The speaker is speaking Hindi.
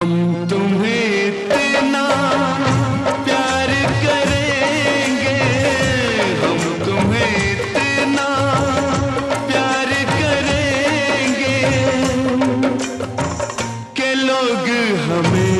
हम तुम्हें इतना प्यार करेंगे, हम तुम्हें इतना प्यार करेंगे कि लोग हमें